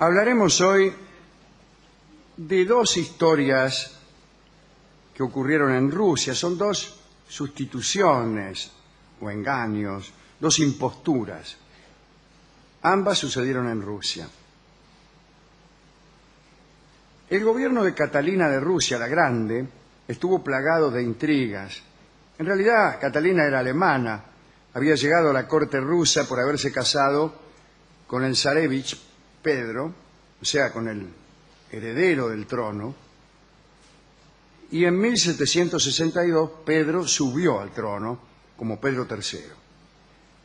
Hablaremos hoy de dos historias que ocurrieron en Rusia. Son dos sustituciones o engaños, dos imposturas. Ambas sucedieron en Rusia. El gobierno de Catalina de Rusia, la Grande, estuvo plagado de intrigas. En realidad, Catalina era alemana. Había llegado a la corte rusa por haberse casado con el zarevich Pedro, o sea, con el heredero del trono, y en 1762 Pedro subió al trono como Pedro III.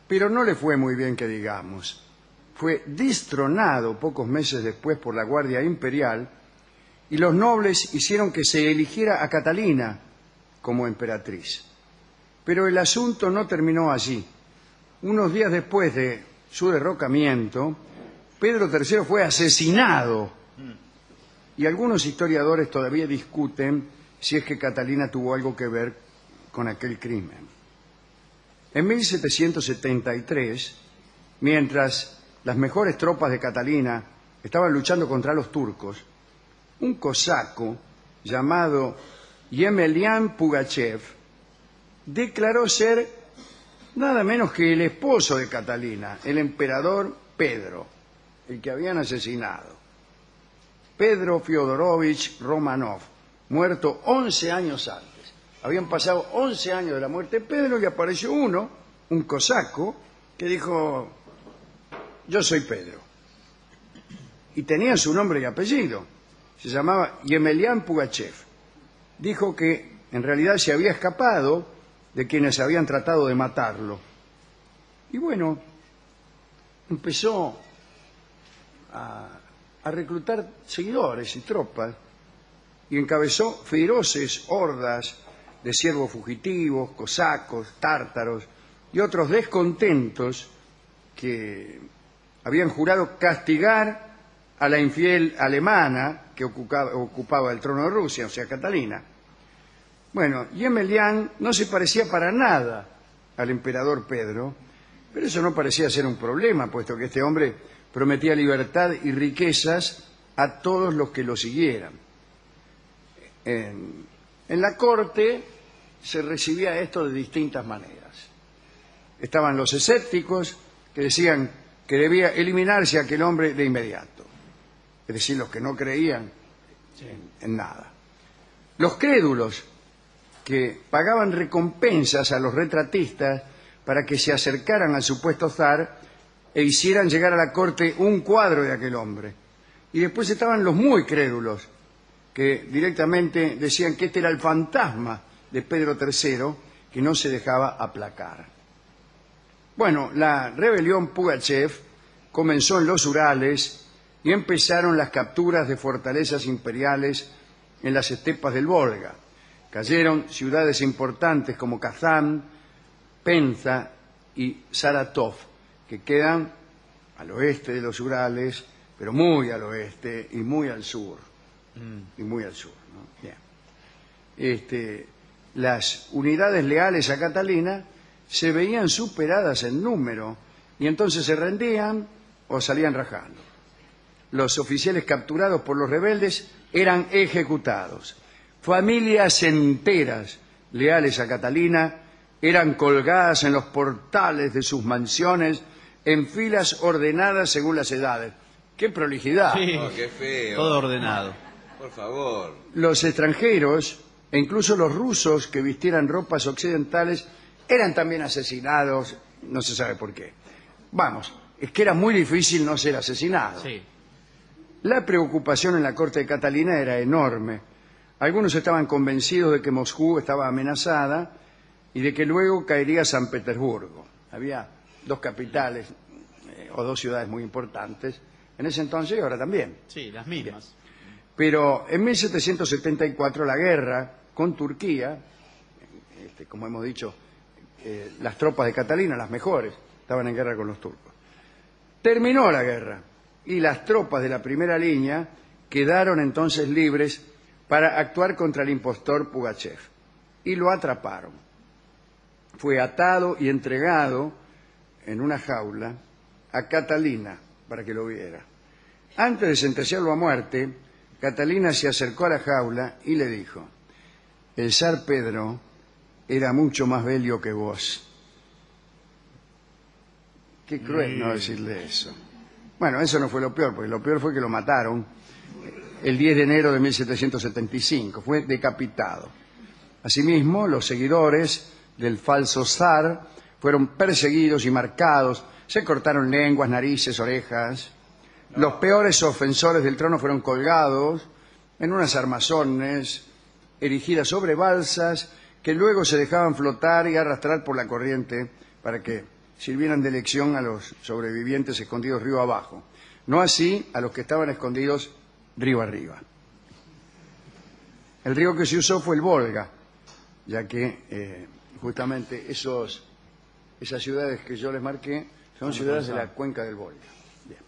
Pero no le fue muy bien, que digamos. Fue destronado pocos meses después por la Guardia Imperial y los nobles hicieron que se eligiera a Catalina como emperatriz. Pero el asunto no terminó allí. Unos días después de su derrocamiento, Pedro III fue asesinado y algunos historiadores todavía discuten si es que Catalina tuvo algo que ver con aquel crimen. En 1773, mientras las mejores tropas de Catalina estaban luchando contra los turcos, un cosaco llamado Yemelián Pugachev declaró ser nada menos que el esposo de Catalina, el emperador Pedro, el que habían asesinado. Pedro Fyodorovich Romanov, muerto 11 años antes. Habían pasado 11 años de la muerte de Pedro y apareció uno, un cosaco, que dijo: yo soy Pedro. Y tenía su nombre y apellido. Se llamaba Yemelián Pugachev. Dijo que en realidad se había escapado de quienes habían tratado de matarlo. Y bueno, empezó a reclutar seguidores y tropas y encabezó feroces hordas de siervos fugitivos, cosacos, tártaros y otros descontentos que habían jurado castigar a la infiel alemana que ocupaba el trono de Rusia, o sea, Catalina. Bueno, Yemelián no se parecía para nada al emperador Pedro, pero eso no parecía ser un problema, puesto que este hombre prometía libertad y riquezas a todos los que lo siguieran. En la corte se recibía esto de distintas maneras. Estaban los escépticos, que decían que debía eliminarse a aquel hombre de inmediato, es decir, los que no creían en nada. Los crédulos, que pagaban recompensas a los retratistas para que se acercaran al supuesto zar e hicieran llegar a la corte un cuadro de aquel hombre. Y después estaban los muy crédulos, que directamente decían que este era el fantasma de Pedro III, que no se dejaba aplacar. Bueno, la rebelión Pugachev comenzó en los Urales y empezaron las capturas de fortalezas imperiales en las estepas del Volga. Cayeron ciudades importantes como Kazán, Penza y Saratov, que quedan al oeste de los Urales, pero muy al oeste y muy al sur. Y muy al sur, ¿no? Bien. Las unidades leales a Catalina se veían superadas en número y entonces se rendían o salían rajando. Los oficiales capturados por los rebeldes eran ejecutados. Familias enteras leales a Catalina eran colgadas en los portales de sus mansiones en filas ordenadas según las edades. ¡Qué prolijidad! Sí, oh, qué feo. Todo ordenado. Por favor. Los extranjeros, e incluso los rusos que vistieran ropas occidentales, eran también asesinados, no se sabe por qué. Vamos, es que era muy difícil no ser asesinado. Sí. La preocupación en la corte de Catalina era enorme. Algunos estaban convencidos de que Moscú estaba amenazada y de que luego caería San Petersburgo. Había dos capitales o dos ciudades muy importantes en ese entonces y ahora también. Sí, las mismas. Pero en 1774 la guerra con Turquía, como hemos dicho, las tropas de Catalina, las mejores, estaban en guerra con los turcos. Terminó la guerra y las tropas de la primera línea quedaron entonces libres para actuar contra el impostor Pugachev y lo atraparon. Fue atado y entregado en una jaula a Catalina para que lo viera. Antes de sentenciarlo a muerte, Catalina se acercó a la jaula y le dijo: el zar Pedro era mucho más bello que vos. Qué cruel no decirle eso. Bueno, eso no fue lo peor, porque lo peor fue que lo mataron el 10 de enero de 1775. Fue decapitado. Asimismo, los seguidores del falso zar fueron perseguidos y marcados. Se cortaron lenguas, narices, orejas. Los peores ofensores del trono fueron colgados en unas armazones erigidas sobre balsas que luego se dejaban flotar y arrastrar por la corriente para que sirvieran de lección a los sobrevivientes escondidos río abajo. No así a los que estaban escondidos río arriba. El río que se usó fue el Volga, ya que justamente esas ciudades que yo les marqué son ciudades de la cuenca del Volga. Bien.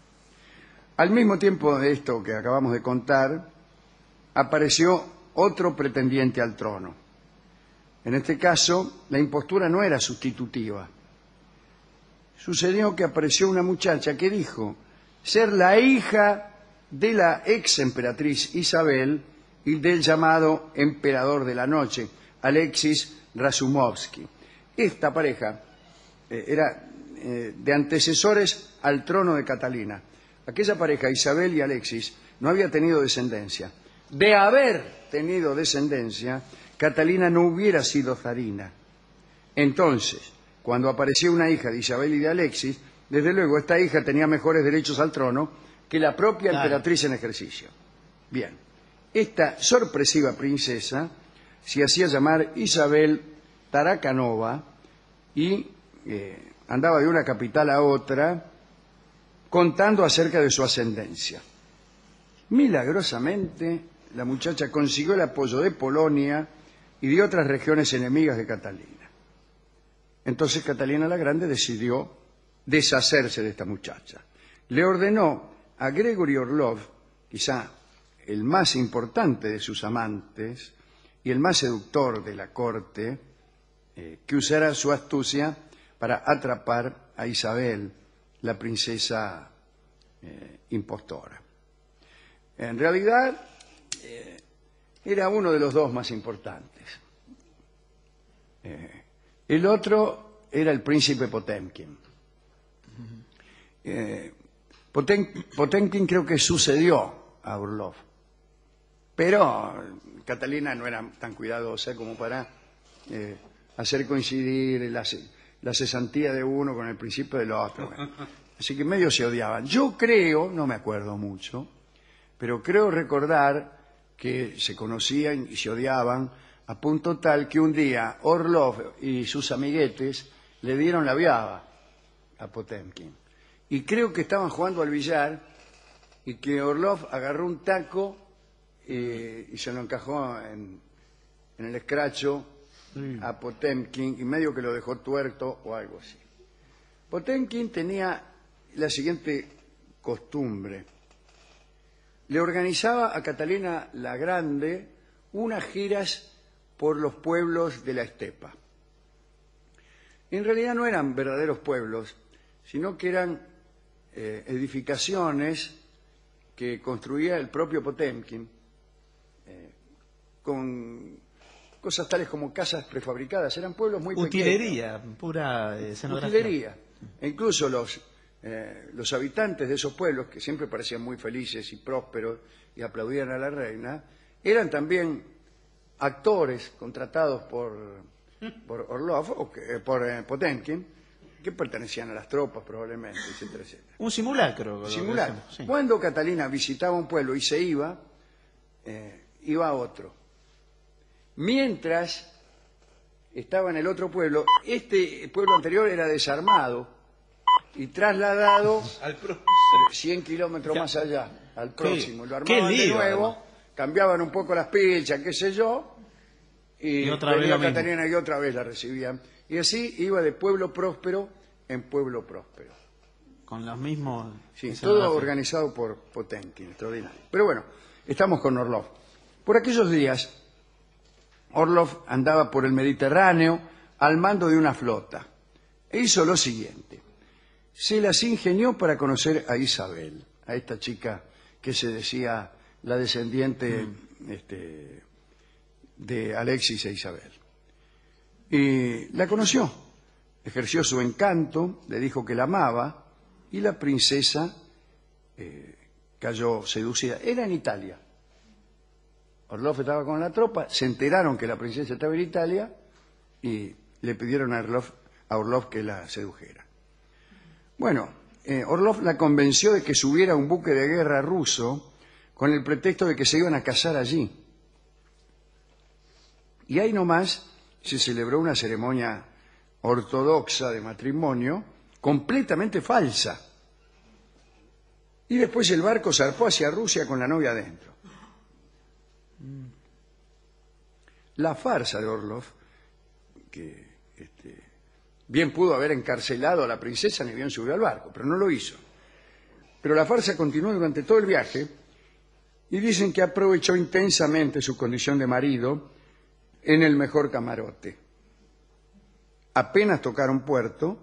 Al mismo tiempo de esto que acabamos de contar, apareció otro pretendiente al trono. En este caso, la impostura no era sustitutiva. Sucedió que apareció una muchacha que dijo ser la hija de la ex emperatriz Isabel y del llamado emperador de la noche, Alexis Razumovsky. Esta pareja era de antecesores al trono de Catalina. Aquella pareja, Isabel y Alexis, no había tenido descendencia. De haber tenido descendencia, Catalina no hubiera sido zarina. Entonces, cuando apareció una hija de Isabel y de Alexis, desde luego esta hija tenía mejores derechos al trono que la propia emperatriz en ejercicio. Bien, esta sorpresiva princesa se hacía llamar Isabel Tarakanova y andaba de una capital a otra contando acerca de su ascendencia. Milagrosamente, la muchacha consiguió el apoyo de Polonia y de otras regiones enemigas de Catalina. Entonces Catalina la Grande decidió deshacerse de esta muchacha. Le ordenó a Gregory Orlov, quizá el más importante de sus amantes y el más seductor de la corte, que usara su astucia para atrapar a Isabel, la princesa impostora. En realidad, era uno de los dos más importantes. El otro era el príncipe Potemkin. Potemkin creo que sucedió a Orlov, pero Catalina no era tan cuidadosa como para hacer coincidir la cesantía de uno con el principio del otro. Bueno, así que medio se odiaban. Yo creo, no me acuerdo mucho, pero creo recordar que se conocían y se odiaban a punto tal que un día Orlov y sus amiguetes le dieron la viaba a Potemkin. Y creo que estaban jugando al billar y que Orlov agarró un taco y se lo encajó en el escracho a Potemkin y medio que lo dejó tuerto o algo así. Potemkin tenía la siguiente costumbre. Le organizaba a Catalina la Grande unas giras por los pueblos de la estepa. En realidad no eran verdaderos pueblos, sino que eran edificaciones que construía el propio Potemkin con cosas tales como casas prefabricadas. Eran pueblos muy utilería, pequeños. Pura escenografía. Utilería. E incluso los habitantes de esos pueblos, que siempre parecían muy felices y prósperos y aplaudían a la reina, eran también actores contratados por Orlov o por Potemkin, que pertenecían a las tropas probablemente, etcétera, etcétera. Un simulacro. Simulacro. Sí. Cuando Catalina visitaba un pueblo y se iba a otro. Mientras estaba en el otro pueblo, este pueblo anterior era desarmado y trasladado 100 kilómetros más allá, al próximo. Lo armaban de nuevo, además. Cambiaban un poco las pilchas, qué sé yo, y otra vez Catalina y otra vez la recibían. Y así iba de pueblo próspero en pueblo próspero. Con los mismos... Sí, todo organizado por Potemkin, extraordinario. Pero bueno, estamos con Orlov. Por aquellos días, Orlov andaba por el Mediterráneo al mando de una flota. E hizo lo siguiente. Se las ingenió para conocer a Isabel, a esta chica que se decía la descendiente de Alexis e Isabel. Y la conoció, ejerció su encanto, le dijo que la amaba y la princesa cayó seducida. Era en Italia. Orlov estaba con la tropa, se enteraron que la princesa estaba en Italia y le pidieron a Orlov que la sedujera. Bueno, Orlov la convenció de que subiera a un buque de guerra ruso con el pretexto de que se iban a casar allí. Y ahí nomás se celebró una ceremonia ortodoxa de matrimonio completamente falsa. Y después el barco zarpó hacia Rusia con la novia adentro. La farsa de Orlov, que bien pudo haber encarcelado a la princesa ni bien subió al barco, pero no lo hizo. Pero la farsa continuó durante todo el viaje y dicen que aprovechó intensamente su condición de marido en el mejor camarote. Apenas tocaron puerto,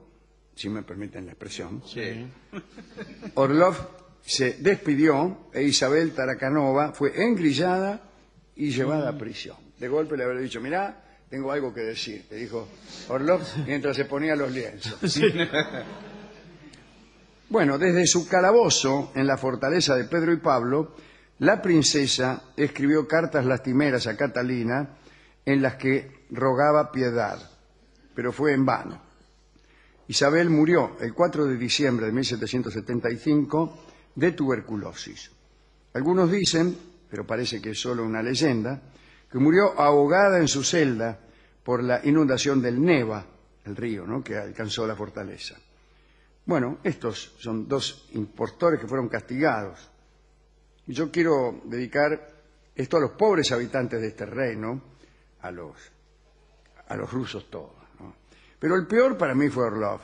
si me permiten la expresión, Sí. Orlov se despidió e Isabel Tarakanova fue engrillada y llevada a prisión. De golpe le habría dicho, mirá, tengo algo que decir, te dijo Orlov mientras se ponía los lienzos. Sí. Bueno, desde su calabozo en la fortaleza de Pedro y Pablo, la princesa escribió cartas lastimeras a Catalina en las que rogaba piedad, pero fue en vano. Isabel murió el 4 de diciembre de 1775 de tuberculosis. Algunos dicen, pero parece que es solo una leyenda, que murió ahogada en su celda por la inundación del Neva, el río, ¿no?, que alcanzó la fortaleza. Bueno, estos son dos impostores que fueron castigados. Y yo quiero dedicar esto a los pobres habitantes de este reino, a los rusos todos, ¿no? Pero el peor para mí fue Orlov.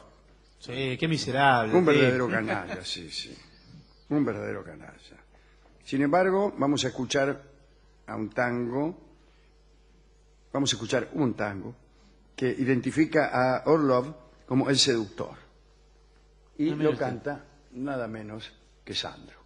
Sí, qué miserable. Un verdadero canalla, sí. Un verdadero canalla. Sin embargo, vamos a escuchar un tango que identifica a Orlov como el seductor. Y lo canta nada menos que Sandro.